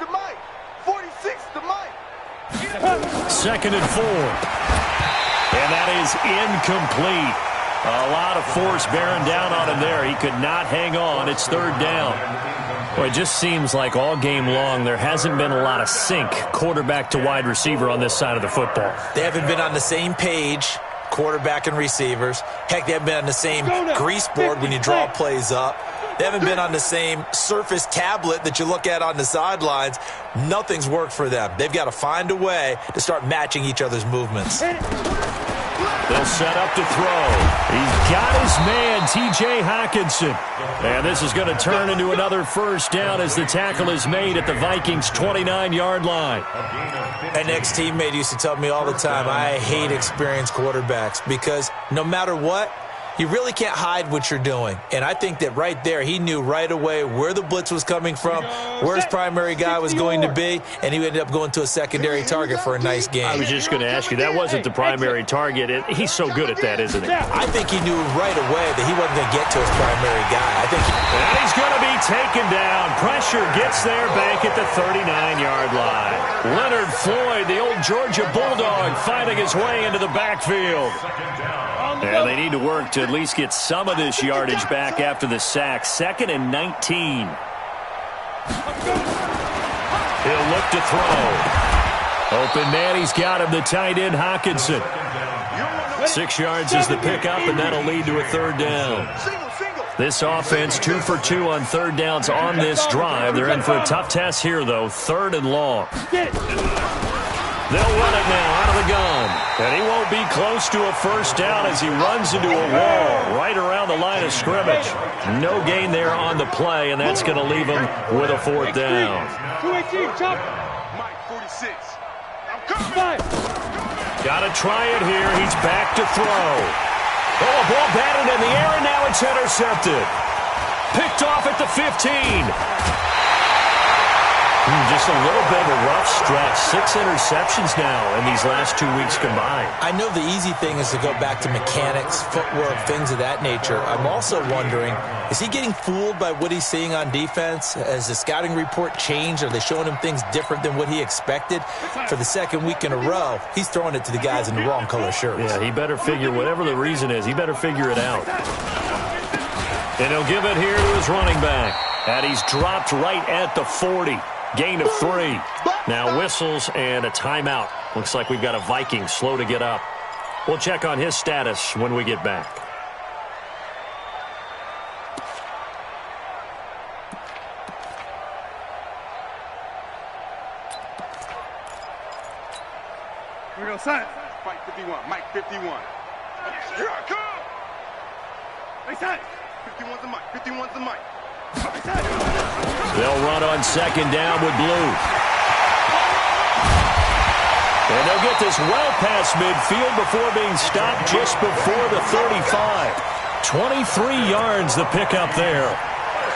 to Mike. 46 to Mike. 2nd and 4. And that is incomplete. A lot of force bearing down on him there. He could not hang on. It's 3rd down. Well, it just seems like all game long there hasn't been a lot of sync quarterback to wide receiver on this side of the football. They haven't been on the same page, quarterback and receivers. Heck, they haven't been on the same grease board when you draw plays up. They haven't been on the same Surface tablet that you look at on the sidelines. Nothing's worked for them. They've got to find a way to start matching each other's movements. They'll set up to throw. He's got his man, T.J. Hawkinson. And this is going to turn into another first down as the tackle is made at the Vikings' 29-yard line. An ex-teammate used to tell me all the time, I hate experienced quarterbacks because no matter what, you really can't hide what you're doing. And I think that right there, he knew right away where the blitz was coming from, where his primary guy was going to be, and he ended up going to a secondary target for a nice game. I was just going to ask you, that wasn't the primary target. He's so good at that, isn't he? I think he knew right away that he wasn't going to get to his primary guy. And he's going to be taken down. Pressure gets there back at the 39-yard line. Leonard Floyd, the old Georgia Bulldog, finding his way into the backfield. And they need to work to at least get some of this yardage back after the sack. 2nd and 19. He'll look to throw. Open man, he's got him, the tight end Hawkinson. 6 yards is the pickup, and that'll lead to a 3rd down. This offense 2 for 2 on 3rd downs on this drive. They're in for a tough test here, though. 3rd and long. They'll run it now out of the gun. And he won't be close to a first down as he runs into a wall right around the line of scrimmage. No gain there on the play, and that's going to leave him with a 4th down. 218, chop. Mike, 46. I'm coming. Got to try it here. He's back to throw. Oh, a ball batted in the air, and now it's intercepted. Picked off at the 15. Just a little bit of a rough stretch. 6 interceptions now in these last 2 weeks combined. I know the easy thing is to go back to mechanics, footwork, things of that nature. I'm also wondering, is he getting fooled by what he's seeing on defense? Has the scouting report changed? Are they showing him things different than what he expected? For the 2nd week in a row, he's throwing it to the guys in the wrong color shirts. Yeah, he better figure, whatever the reason is, he better figure it out. And he'll give it here to his running back. And he's dropped right at the 40. Gain of 3. Now whistles and a timeout. Looks like we've got a Viking slow to get up. We'll check on his status when we get back. Here we go, son. Mike 51. Mike 51. Here I come. Hey, son. 51's the Mike. 51's the Mike. They'll run on 2nd down with Blue. And they'll get this well past midfield before being stopped just before the 35. 23 yards the pickup there.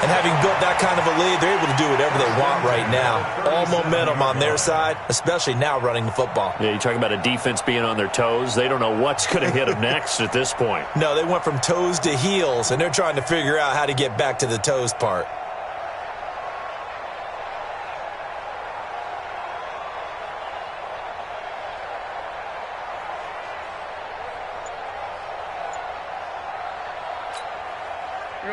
And having built that kind of a lead, they're able to do whatever they want right now. All momentum on their side, especially now running the football. Yeah, you talk about a defense being on their toes. They don't know what's going to hit them next at this point. No, they went from toes to heels, and they're trying to figure out how to get back to the toes part.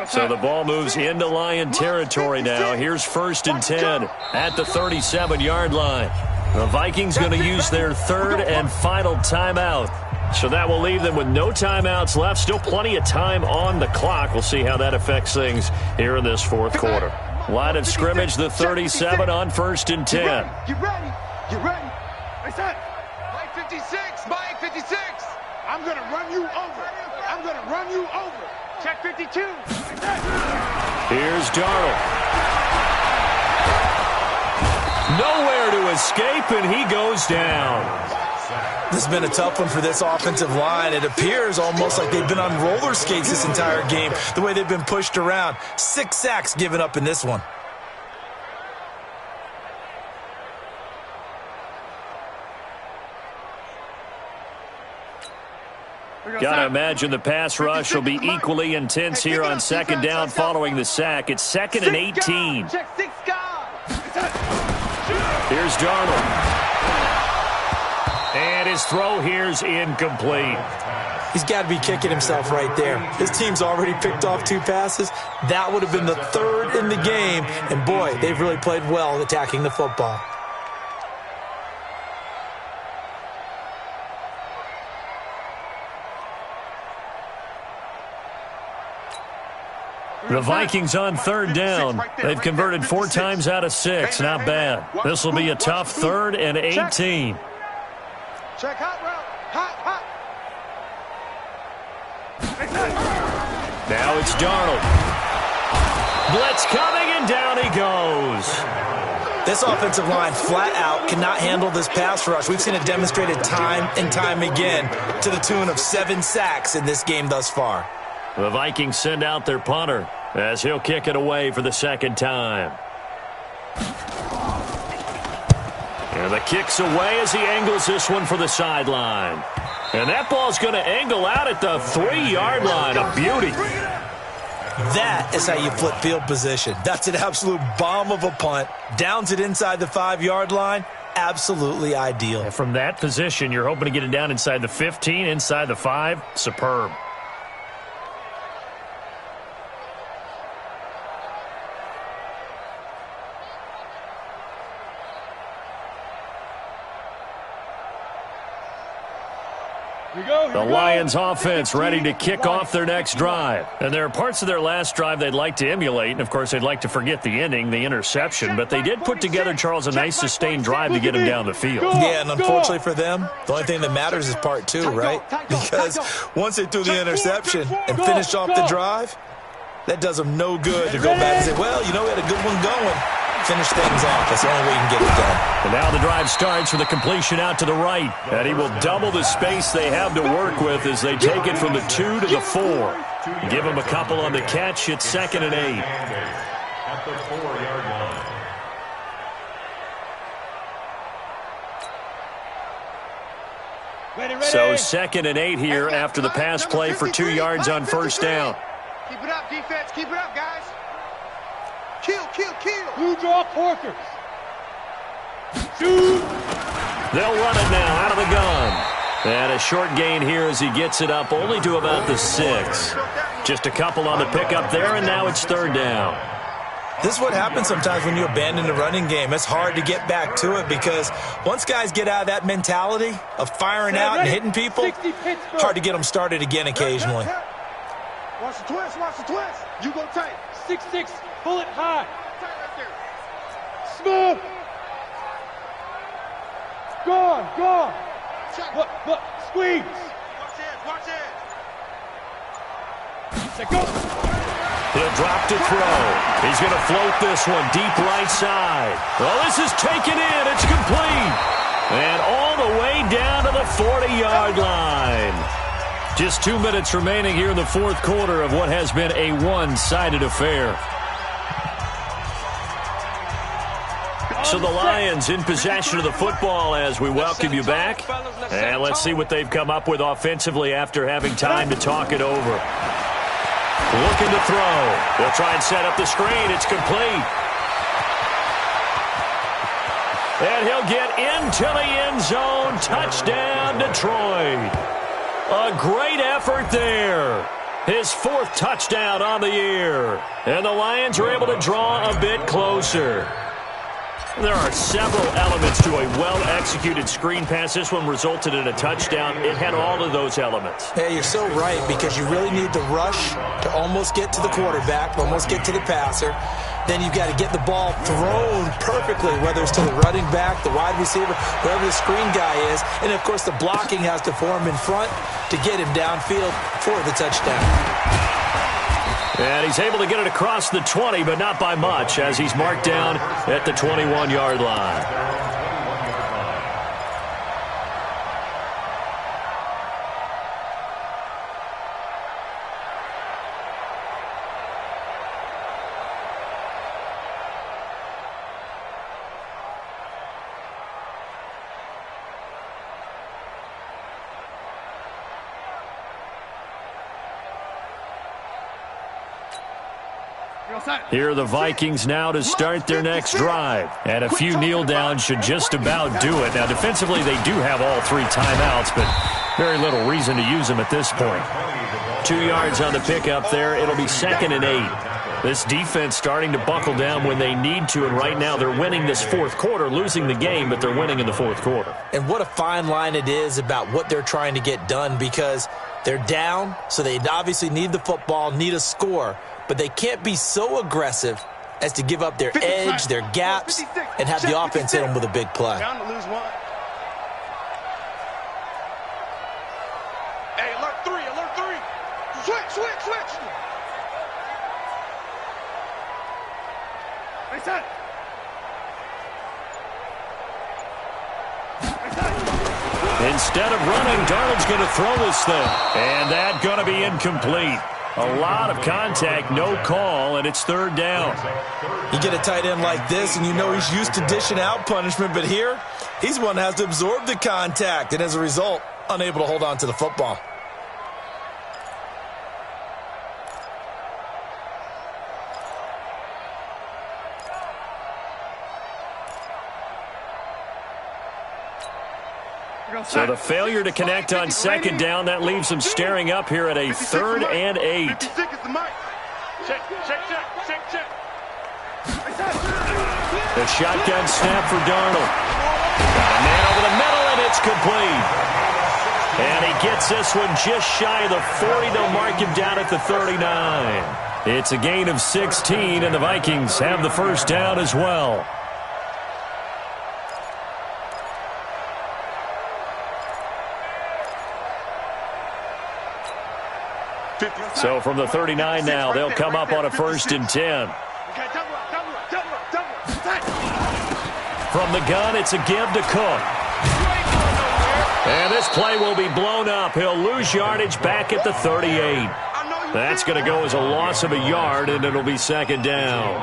So the ball moves into Lion territory now. Here's 1st and 10 at the 37-yard line. The Vikings going to use their 3rd and final timeout. So that will leave them with no timeouts left. Still plenty of time on the clock. We'll see how that affects things here in this fourth quarter. Line of scrimmage, the 37 on 1st and 10. Get ready. Get ready. They said, Mike 56, Mike 56. I'm going to run you over. I'm going to run you over. Check 52. Here's Darnold. Nowhere to escape, and he goes down. This has been a tough one for this offensive line. It appears almost like they've been on roller skates this entire game, the way they've been pushed around. 6 sacks given up in this one. Got to imagine the pass rush will be equally intense here on 2nd down following the sack. It's 2nd and 18. Check 6 guys. Here's Darnold. And his throw here's incomplete. He's got to be kicking himself right there. His team's already picked off 2 passes. That would have been the 3rd in the game. And, boy, they've really played well attacking the football. The Vikings on 3rd down. They've converted 4 times out of 6. Not bad. This will be a tough 3rd and 18. Check hot route. Hot. Now it's Darnold. Blitz coming, and down he goes. This offensive line flat out cannot handle this pass rush. We've seen it demonstrated time and time again to the tune of 7 sacks in this game thus far. The Vikings send out their punter as he'll kick it away for the 2nd time. And the kick's away as he angles this one for the sideline. And that ball's going to angle out at the 3-yard line. A beauty. That is how you flip field position. That's an absolute bomb of a punt. Downs it inside the 5-yard line. Absolutely ideal. And from that position, you're hoping to get it down inside the 15, inside the 5. Superb. The Lions offense ready to kick off their next drive. And there are parts of their last drive they'd like to emulate. And, of course, they'd like to forget the ending, the interception. But they did put together, Charles, a nice sustained drive to get him down the field. Yeah, and unfortunately for them, the only thing that matters is part 2, right? Because once they threw the interception and finished off the drive, that does them no good to go back and say, well, you know, we had a good one going. Finish things off. That's the only way you can get it done. And now the drive starts with a completion out to the right. And he will double the space they have to work with as they take it from the 2 to the 4. Give him a couple on the catch. It's 2nd and 8. At the 4-yard line. So 2nd and 8 here after the pass play for 2 yards on 1st down. Keep it up, defense. Keep it up, guys. Kill. Blue draw Porkers. Shoot. They'll run it now out of the gun. And a short gain here as he gets it up only to about the 6. Just a couple on the pickup there, and now it's 3rd down. This is what happens sometimes when you abandon the running game. It's hard to get back to it because once guys get out of that mentality of firing out and hitting people, hard to get them started again occasionally. Watch the twist. You go tight. 6-6, pull it high. Tight right there. Smooth. Gone. Look, squeeze. Watch it. Let go. He'll drop to throw. He's going to float this one deep right side. Well, this is taken in. It's complete. And all the way down to the 40-yard line. Just 2 minutes remaining here in the 4th quarter of what has been a one-sided affair. So the Lions in possession of the football as we welcome you back. And let's see what they've come up with offensively after having time to talk it over. Looking to throw. They'll try and set up the screen. It's complete. And he'll get into the end zone. Touchdown, Detroit. A great effort there. His 4th touchdown on the year. And the Lions are able to draw a bit closer. There are several elements to a well-executed screen pass. This one resulted in a touchdown. It had all of those elements. Yeah, you're so right, because you really need to rush to almost get to the quarterback, almost get to the passer. Then you've got to get the ball thrown perfectly, whether it's to the running back, the wide receiver, whoever the screen guy is. And, of course, the blocking has to form in front to get him downfield for the touchdown. And he's able to get it across the 20, but not by much, as he's marked down at the 21-yard line. Here are the Vikings now to start their next drive. And a few kneel downs should just about do it. Now, defensively, they do have all 3 timeouts, but very little reason to use them at this point. 2 yards on the pickup there. It'll be 2nd and 8. This defense starting to buckle down when they need to, and right now they're winning this fourth quarter, losing the game, but they're winning in the fourth quarter. And what a fine line it is about what they're trying to get done, because they're down, so they obviously need the football, need a score. But they can't be so aggressive as to give up their edge, their gaps, and have the offense hit them with a big play. Down to lose 1. Hey, alert 3, alert 3. Switch. Reset. Instead of running, Darnold's going to throw this thing. And that's going to be incomplete. A lot of contact, no call, and it's 3rd down. You get a tight end like this, and you know he's used to dishing out punishment, but here, he's one that has to absorb the contact, and as a result, unable to hold on to the football. So the failure to connect on 2nd down, that leaves them staring up here at a 3rd and 8. 56 is the mic. Check. The shotgun snap for Darnold. Got a man over the middle, and it's complete. And he gets this one just shy of the 40. They'll mark him down at the 39. It's a gain of 16, and the Vikings have the first down as well. So from the 39 now, they'll come up on a 1st and 10. From the gun, it's a give to Cook. And this play will be blown up. He'll lose yardage back at the 38. That's going to go as a loss of a yard, and it'll be 2nd down.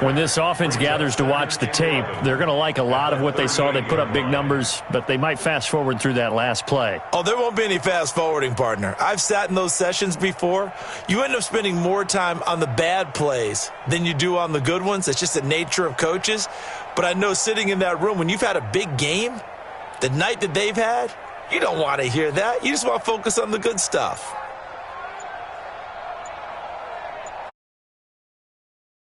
When this offense gathers to watch the tape, they're going to like a lot of what they saw. They put up big numbers, but they might fast forward through that last play. Oh, there won't be any fast forwarding, partner. I've sat in those sessions before. You end up spending more time on the bad plays than you do on the good ones. It's just the nature of coaches. But I know sitting in that room, when you've had a big game, the night that they've had, you don't want to hear that. You just want to focus on the good stuff.